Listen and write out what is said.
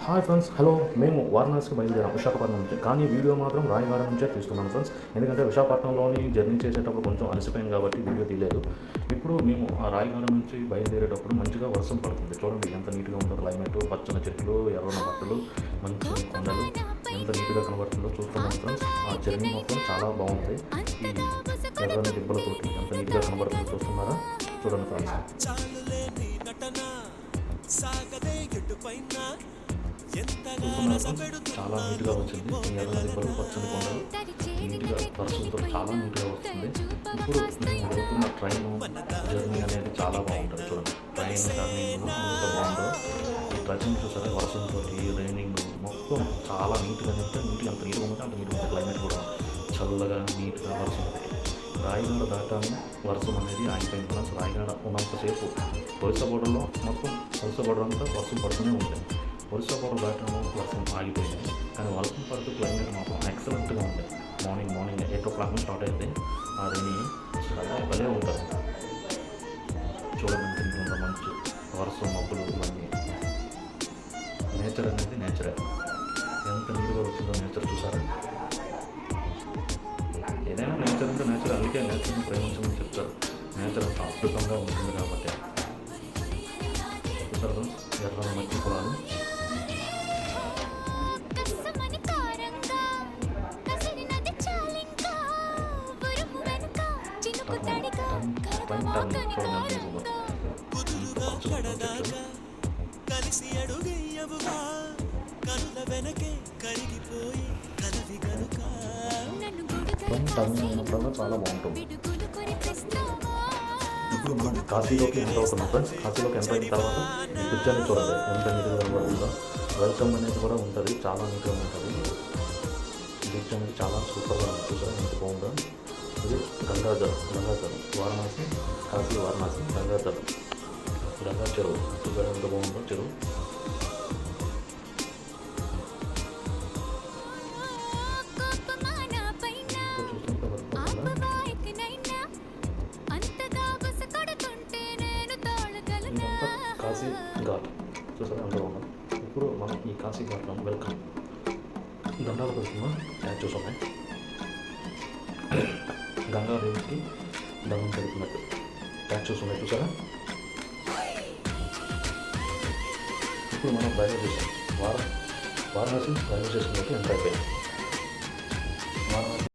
Hi friends, hello. మేము వారణాసికి బయలుదేరాం విశాఖపట్నం నుంచి. కానీ వీడియో మాత్రం రాయగడ నుంచే తీస్తున్నాను ఫ్రెండ్స్. ఎందుకంటే విశాఖపట్నంలోని జర్నీ చేసేటప్పుడు కొంచెం అలసిపోయింది కాబట్టి వీడియో తీయలేదు. ఇప్పుడు మేము ఆ రాయగడ నుంచి బయలుదేరేటప్పుడు మంచిగా వర్షం పడుతుంది. చూడండి ఎంత నీట్గా ఉందో క్లైమేట్, పచ్చని చెట్లు, ఎర్రని బట్టలు, మంచి కొండలు ఎంత నీట్గా కనబడుతుందో చూస్తున్నాం ఫ్రెండ్స్. ఆ జర్నీ మొత్తం చాలా బాగుంది. ఈ ఎర్రని దిబ్బలతోటి ఎంత నీట్గా కనబడుతుందో చూస్తున్నారా? చూడండి ఫ్రెండ్స్. చాలా నీట్గా వచ్చింది. ఎర్రని దిబ్బలు, పచ్చని కొండలు, నీట్గా వర్షంతో చాలా నీట్గా వస్తుంది. ఇప్పుడు మేము వెళ్తున్న ట్రైన్ జర్నీ అనేది చాలా బాగుంటుంది. చూడండి ట్రైన్ టర్నింగ్ ఎంత బాగుందో. ఈ ట్రెక్కింగ్ చూసారా, వర్షంతో రైనింగ్ మొత్తం చాలా నీట్గా అంత నీట్గా ఉంటుంది. అంత నీట్గా ఉంటుంది. క్లైమేట్ కూడా చల్లగా నీట్గా వర్షం. రాయగడ దాటాము, వర్షం అనేది ఆగిపోయింది ఫ్రెండ్స్. రాయగడ ఉన్నంతసేపు ఒరిస్సా బోర్డర్లో మొత్తం ఒరిస్సా బోర్డర్ అంతా వర్షం పడుతూనే ఉంటుంది. ఒరిస్సా బోర్డర్ దాటాము, వర్షం ఆగిపోయింది. కానీ వర్షం పడుతూ క్లైమేట్ మాత్రం ఎక్సలెంట్గా ఉంది. మార్నింగ్ 8 o'clock నుంచి స్టార్ట్ అయింది. అది భలే ఉంటుంది. చూడండి తింటుందా మంచు, వర్షం, మబ్బులు ఇవన్నీ. నేచర్ అనేది నేచరే. ఎంత నీట్గా వచ్చిందో నేచర్ చూసారా? ఏదైనా నేచర్ అంటే నేచర్, అందుకే నేచర్ని ప్రేమించమని చెప్తారు. నేచర్ అంత అద్భుతంగా ఉంటుంది కాబట్టి. చూసారు ఎర్రని మట్టి పొలాలు. చాలా బాగుంటుంది. ఇప్పుడు మనం కాశీలోకి ఎంటర్ అవుతున్నాం ఫ్రెండ్స్. కాశీలోకి ఎంటర్ అయిన తర్వాత బ్రిడ్జ్ అనేది చూడండి ఎంత నీట్గా కనబడుతుందో. వెల్కమ్ అనేది కూడా ఉంటుంది, చాలా నీట్గా ఉంటుంది. బ్రిడ్జ్ అనేది చాలా సూపర్గా ఉంది. చూసారా ఎంత బాగుందో. ఇది గంగాజలం వారణాసి, కాశీ వారణాసి గంగా చెరువు. చూసారా ఎంత బాగుందో చెరువు. కాశీ ఘాట్ చూసారా ఎంత బాగుంది. ఇప్పుడు మనం ఈ కాశీ ఘాట్లో వెల్కమ్ దండాలు పెడుతున్న స్టాచ్యూస్ ఉన్నాయి. గంగాదేవికి దండం పెడుతున్నట్టు స్టాచ్యూస్ ఉన్నాయి చూసారా. ఇప్పుడు మనం రైల్వే స్టేషన్ వారణాసి రైల్వే స్టేషన్లోకి ఎంటర్ అయిపోయాం. వారణాసి